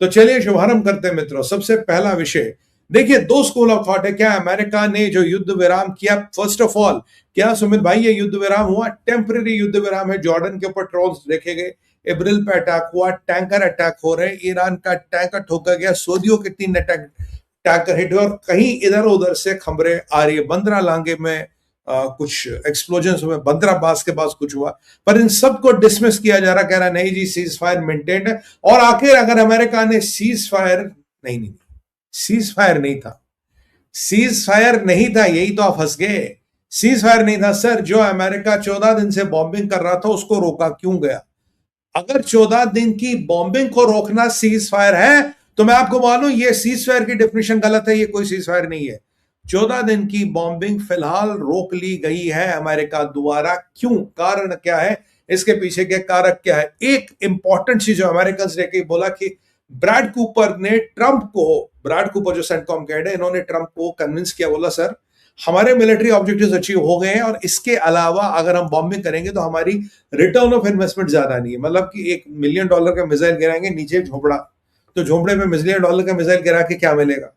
तो चलिए शुभारंभ करते हैं मित्रों। सबसे पहला विषय देखिए, दो स्कूल ऑफ थॉट है। क्या अमेरिका ने जो युद्ध विराम किया, फर्स्ट ऑफ ऑल क्या सुमित भाई ये युद्ध विराम हुआ? टेम्पररी युद्ध विराम है। जॉर्डन के ऊपर ट्रोल्स देखे गए, इब्रिल पे अटैक हुआ, टैंकर अटैक हो रहे, ईरान का टैंकर ठोका गया, सऊदियों के 3 अटैक टैंकर हिट हुए और कहीं इधर उधर से खबरें आ रही है। बंदरा लांगे में कुछ एक्सप्लोजन हुए, बंदराबास के पास कुछ हुआ, पर इन सबको डिसमिस किया जा रहा, कह रहा नहीं जी सीज फायर मेंटेन्ड है। और आखिर अगर अमेरिका ने सीज फायर नहीं, सीज फायर नहीं था, सीज फायर नहीं था, यही तो आप फंस गए। सीज फायर नहीं था सर। जो अमेरिका 14 दिन से बॉम्बिंग कर रहा था उसको रोका क्यों गया? अगर 14 दिन की बॉम्बिंग को रोकना सीज फायर है तो मैं आपको मालूं ये सीज फायर की डेफिनेशन गलत है, ये कोई सीज फायर नहीं है। 14 दिन की बॉम्बिंग फिलहाल रोक ली गई है अमेरिका द्वारा। क्यों? कारण क्या है? इसके पीछे के कारक क्या है? एक इंपॉर्टेंट चीज जो अमेरिकन ने बोला कि ब्रैड कूपर ने ट्रंप को, ब्रैड कूपर जो सेंटकॉम हेड है, इन्होंने ट्रंप को कन्विंस किया, बोला सर हमारे मिलिट्री ऑब्जेक्टिव्स अचीव हो गए हैं और इसके अलावा अगर हम बॉम्बिंग करेंगे तो हमारी रिटर्न ऑफ इन्वेस्टमेंट ज्यादा नहीं है। मतलब कि $1 मिलियन का मिसाइल गिराएंगे नीचे झोपड़ा, तो झोपड़े में $1 मिलियन का मिसाइल गिरा के क्या मिलेगा?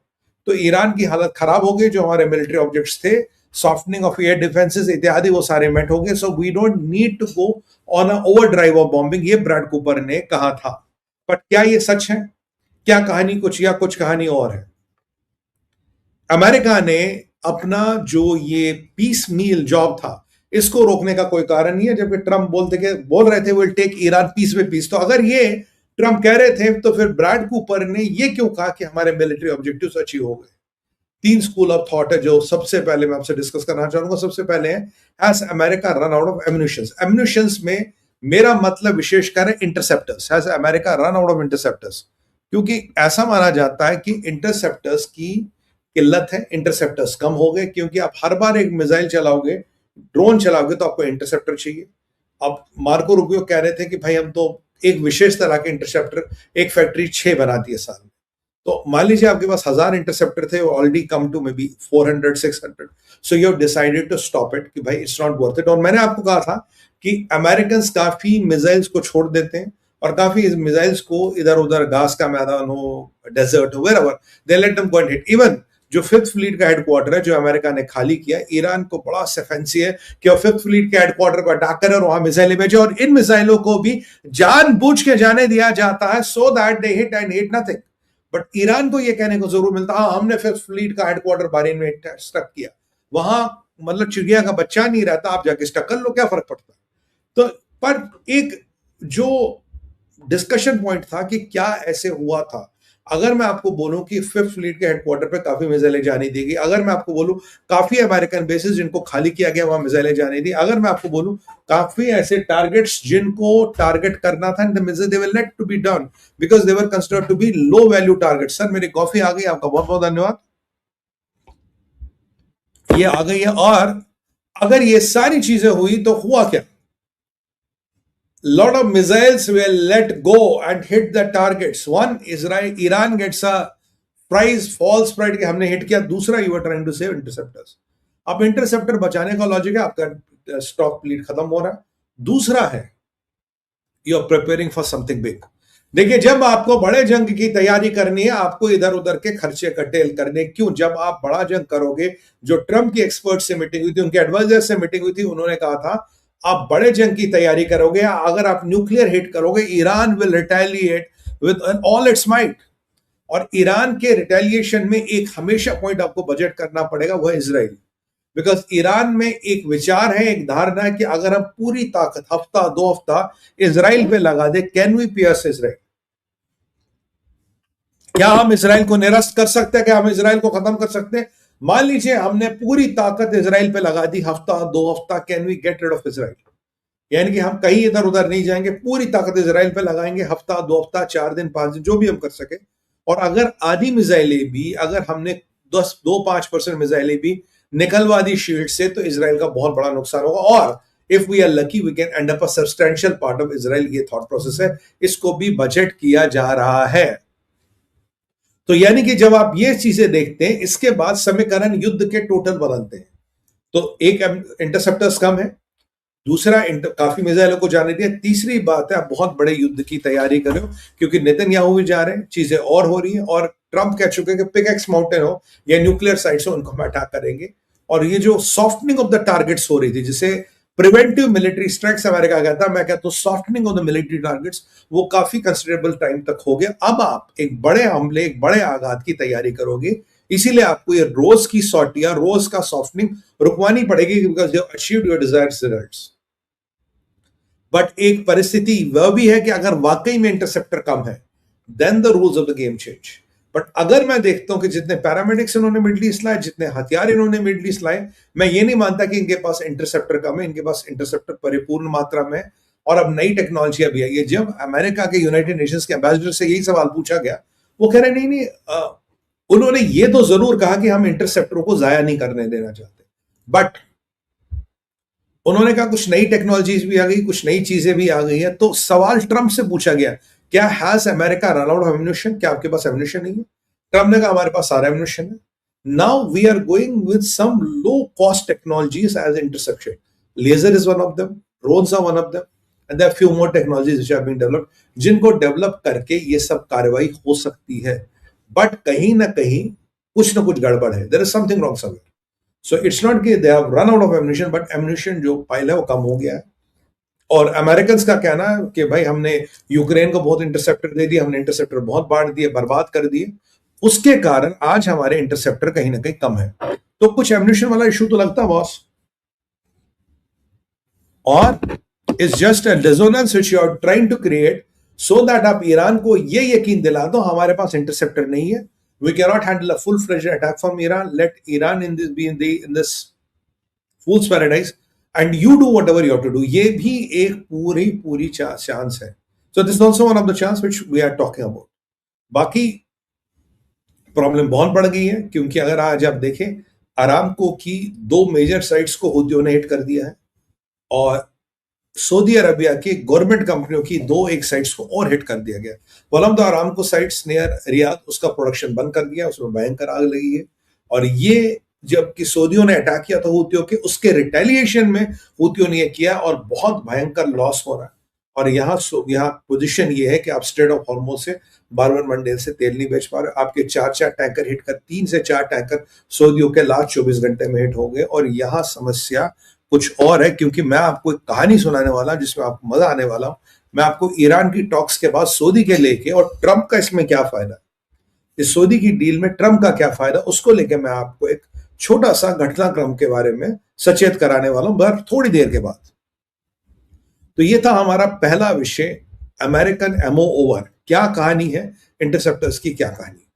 तो ईरान की हालत खराब हो गई। जो हमारे मिलिट्री ऑब्जेक्ट्स थे, सॉफ्टनिंग ऑफ एयर डिफेंसेस इत्यादि, वो सारे मेट हो गए। So we don't need to go on a overdrive of bombing, ये ब्रैड कूपर ने कहा था। बट क्या ये सच है? क्या कहानी कुछ या कुछ कहानी और है? अमेरिका ने अपना जो ये पीस मील जॉब था इसको रोकने का कोई कारण नहीं है, जबकि ट्रंप बोल रहे थे विल टेक ईरान पीस पे पीस। तो अगर ये ट्रंप कह रहे थे तो फिर ब्रैड कूपर ने ये क्यों कहा कि हमारे मिलिट्री ऑब्जेक्टिव्स अचीव हो गए? 3 स्कूल ऑफ थॉट है जो सबसे पहले मैं आपसे डिस्कस करना चाहूंगा। सबसे पहले है has America run out of ammunitions. Ammunitions में मेरा मतलब विशेषकर है interceptors. Has America run out of interceptors? क्योंकि ऐसा माना जाता है कि इंटरसेप्टर्स की किल्लत है, इंटरसेप्टर्स कम हो गए, क्योंकि आप हर बार एक मिसाइल चलाओगे, ड्रोन चलाओगे तो आपको इंटरसेप्टर चाहिए। अब मार्को रूबियो कह रहे थे कि भाई हम तो एक विशेष तरह के इंटरसेप्टर, एक फैक्ट्री 6 बनाती है साल में। तो मान लीजिए आपके पास 1000 इंटरसेप्टर थे, already come to maybe 400-600, so you have decided to stop it कि भाई इट्स नॉट वर्थ इट। और मैंने आपको कहा था कि अमेरिकन काफी मिसाइल्स को छोड़ देते हैं और काफी मिसाइल्स को इधर उधर, घास का मैदान हो, डेजर्ट हो, wherever, they let them go and hit. Even जो 5th फ्लीट का हेडक्वार्टर है जो अमेरिका ने खाली किया, ईरान को बड़ा फैंसी है कि वो 5th फ्लीट के हेडक्वार्टर को अटैक करे और वहां मिसाइलें भेजे, और इन मिसाइलों को भी जानबूझ के जाने दिया जाता है so that they hit and hit nothing. But Iran को यह कहने को जरूर मिलता है हाँ हमने 5th फ्लीट का हेडक्वार्टर बहरीन में स्टक किया, वहां मतलब चिड़िया का बच्चा नहीं रहता, आप जाके स्टक कर लो, क्या फर्क पड़ता है? तो पर एक जो डिस्कशन पॉइंट था कि क्या ऐसे हुआ था। अगर मैं आपको बोलूं कि 5th फ्लीट के हेडक्वार्टर पे काफी मिसाइलें जाने देगी, अगर मैं आपको बोलूं काफी अमेरिकन बेसिस जिनको खाली किया गया वहां मिसाइलें जाने दी, अगर मैं आपको बोलूं काफी ऐसे टारगेट्स जिनको टारगेट करना था, they were late to be done because they were considered to be low value target. Sir मेरी कॉफी आ गई, आपका बहुत बहुत धन्यवाद, ये आ गई है। और अगर ये सारी चीजें हुई तो हुआ क्या? lot of missiles were let go and hit the targets. One, Iran gets a prize, false pride कि हमने हिट किया। दूसरा, you were trying to save interceptors. अब इंटरसेप्टर बचाने का लॉजिक है आपका स्टॉक प्लीट खत्म हो रहा है। दूसरा है you are preparing for something big. देखिए जब आपको बड़े जंग की तैयारी करनी है आपको इधर उधर के खर्चे कटेल करने। क्यों? जब आप बड़ा जंग करोगे, जो ट्रंप की एक्सपर्ट से मीटिंग हुई थी, उनके एडवाइजर से मीटिंग हुई थी, उन्होंने कहा था आप बड़े जंग की तैयारी करोगे, अगर आप न्यूक्लियर हिट करोगे, Iran will retaliate with all it's might. और ईरान के रिटेलिएशन में एक हमेशा पॉइंट आपको बजट करना पड़ेगा, वह इजराइल। बिकॉज ईरान में एक विचार है, एक धारणा है कि अगर हम पूरी ताकत हफ्ता 2 हफ्ता इजराइल पे लगा दे, कैन वी पियर्स इजराइल? क्या हम इजराइल को निरस्त कर सकते हैं? क्या हम इजराइल को खत्म कर सकते हैं? मान लीजिए हमने पूरी ताकत इजराइल पे लगा दी हफ्ता 2 हफ्ता, can we get rid of Israel? यानी कि हम कहीं इधर उधर नहीं जाएंगे, पूरी ताकत इजराइल पे लगाएंगे हफ्ता 2 हफ्ता, 4 दिन 5 दिन, जो भी हम कर सके। और अगर आधी मिसाइलें भी, अगर हमने 2-5% मिसाइलें भी निकलवा दी शील्ड से, तो इजराइल का बहुत बड़ा नुकसान होगा। और if we are lucky we can end up a substantial part of Israel. ये थॉट प्रोसेस है, इसको भी बजट किया जा रहा है। तो यानी कि जब आप ये चीजें देखते हैं, इसके बाद समीकरण युद्ध के टोटल बदलते हैं। तो एक इंटरसेप्टर्स कम है, दूसरा काफी मिसाइलों को जाने दिया। तीसरी बात है, आप बहुत बड़े युद्ध की तैयारी कर रहे हो, क्योंकि नेतन्याहू भी जा रहे हैं, चीजें और हो रही हैं, और ट्रंप कह चुके हैं कि पिकैक्स माउंटेन हो या न्यूक्लियर साइट्स हो, उनको हम अटैक करेंगे। और ये जो सॉफ्टनिंग ऑफ द टारगेट्स हो रही थी, जिसे प्रिवेंटिव मिलिट्री स्ट्राइक्स अमेरिका कहता है, मैं कहता हूं softening of the military targets, वो काफी कंसिडरेबल टाइम तक हो गया। अब आप एक बड़े हमले, एक बड़े आघात की तैयारी करोगे, इसीलिए आपको ये रोज की सॉर्टियां, रोज का सॉफ्टनिंग रुकवानी पड़ेगी, because you achieved your desired results. But एक परिस्थिति वह भी है कि अगर वाकई में इंटरसेप्टर कम है, then the rules of the game change. But अगर मैं देखता हूं कि जितने पैरामेडिक्स इन्होंने मिडल ईस्ट लाए, जितने हथियार इन्होंने मिडल ईस्ट लाए, मैं ये नहीं मानता कि इनके पास इंटरसेप्टर कम है। इनके पास इंटरसेप्टर परिपूर्ण मात्रा में है, और अब नई टेक्नोलॉजी भी आई है। जब अमेरिका के यूनाइटेड नेशंस के एम्बेसडर से यही सवाल पूछा गया, वो कह रहे नहीं नहीं, उन्होंने ये तो जरूर कहा कि हम इंटरसेप्टरों को जाया नहीं करने देना चाहते, बट उन्होंने कहा कुछ नई टेक्नोलॉजीज भी आ गई, कुछ नई चीजें भी आ गई है। तो सवाल ट्रंप से पूछा गया, क्या has America run out of ammunition, क्या आपके पास एम्युनिशन नहीं है? ट्रंप ने कहा हमारे पास सारा एम्युनिशन है। Now we are going with some low cost technologies as interception. Laser is one of them, drones are one of them, and there are few more technologies which are being developed, जिनको develop करके ये सब कार्रवाई हो सकती है। But कहीं ना कहीं कुछ ना कुछ गड़बड़ है, there is something wrong somewhere. So it's not कि they have run out of ammunition, but ammunition जो पाइल है वो कम हो गया है। और अमेरिकन का कहना है कि भाई हमने यूक्रेन को बहुत इंटरसेप्टर दे दिए, हमने इंटरसेप्टर बहुत बांट दिए, बर्बाद कर दिए, उसके कारण आज हमारे इंटरसेप्टर कहीं ना कहीं कम है। तो कुछ एम्युनिशन वाला इशू तो लगता है बॉस, और it's just a dissonance which you are trying to create, so that आप ईरान को ये यकीन दिला दो हमारे पास इंटरसेप्टर नहीं है, we cannot handle a full-fledged attack from Iran. Let Iran in this fool's paradise, and you do whatever you have to do. ये भी एक पूरी चांस है. So this is also one of the chance which we are talking about. बाकी problem बहुत बढ़ गई है, क्योंकि अगर आज आप देखें, अरामको की 2 मेजर साइट्स को हूथियों ने हिट कर दिया है, और सऊदी अरबिया की गवर्नमेंट कंपनियों की 2 एक साइट्स को और हिट कर दिया गया। One of the Aramco sites near Riyadh, उसका प्रोडक्शन बंद कर दिया, उसमें भयंकर आग लगी है। और ये जबकि सऊदियों ने अटैक किया था हूथियों के, उसके रिटेलिएशन में हूथियों ने किया, और बहुत भयंकर लॉस हो रहा है। और यहाँ पोजीशन ये है कि आप स्ट्रेट ऑफ हॉर्मुज से बारबन मंडेल से तेल नहीं बेच पा रहे। आपके 4 टैंकर हिट कर, 3 से 4 टैंकर सऊदियों के लास्ट 24 घंटे में हिट हो गए। और यहाँ समस्या कुछ और है, क्योंकि मैं आपको एक कहानी सुनाने वाला जिसमें आपको मजा आने वाला हूं। मैं आपको ईरान की टॉक्स के बाद सऊदी के लेके, और ट्रंप का इसमें क्या फायदा, इस सऊदी की डील में ट्रंप का क्या फायदा, उसको लेके मैं आपको एक छोटा सा घटनाक्रम के बारे में सचेत कराने वाला हूं, बस थोड़ी देर के बाद। तो ये था हमारा पहला विषय, अमेरिकन एमओ ओवर। क्या कहानी है, इंटरसेप्टर्स की क्या कहानी।